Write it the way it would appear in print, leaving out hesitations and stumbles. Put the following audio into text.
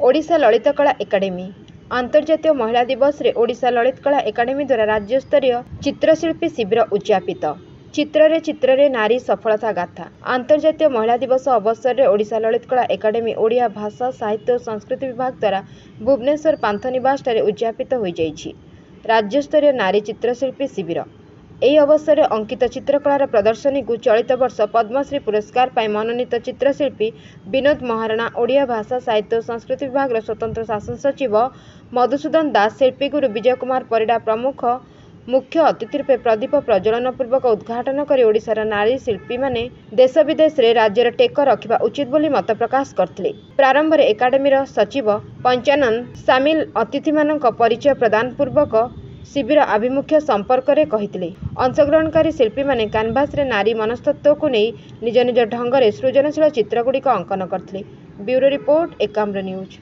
ओडिशा ललित कला एकाडेमी अंतर्जातीय महिला दिवस रे ओडिशा ललित कला एकाडेमी द्वारा राज्यस्तरीय चित्रशिल्पी शिविर उद्यापित। चित्र रे नारी सफलता गाथा। अंतर्जातीय महिला दिवस अवसर में ओडिशा ललित कला एकाडेमी ओडिया भाषा साहित्य और संस्कृति विभाग द्वारा भुवनेश्वर पांथनिवास उद्यापित हो जाइछि राज्यस्तरीय नारी चित्रशिल्पी शिविर। ଏହି ଅବସରରେ अंकित चित्रकलार प्रदर्शनी को चलित वर्ष पद्मश्री पुरस्कार पाई मनोनीत चित्रशिल्पी विनोद महाराणा, ओडिया भाषा साहित्य और संस्कृति विभाग स्वतंत्र शासन सचिव मधुसूदन दास, शिल्पी गुरु विजय कुमार परिडा प्रमुख मुख्य अतिथि रूपे प्रदीप प्रज्वलन पूर्वक उद्घाटन कर ओडिशार नारी शिल्पी माने देश विदेश रे राज्यर टेक रखिबा उचित बोली मत प्रकाश करथिले। प्रारंभ में एकाडेमीर सचिव पंचानन सामिल अतिथि मानक परिचय प्रदान पूर्वक शिविर आभिमुख्य संपर्क रे कहिथिले। अंशग्रहणकारी शिल्पी माने कैनभास रे नारी मनस्तत्व को नहीं निज निज ढंग से सृजनशील चित्रगुड़िक अंकन करथिले। Bureau report Ekamra news.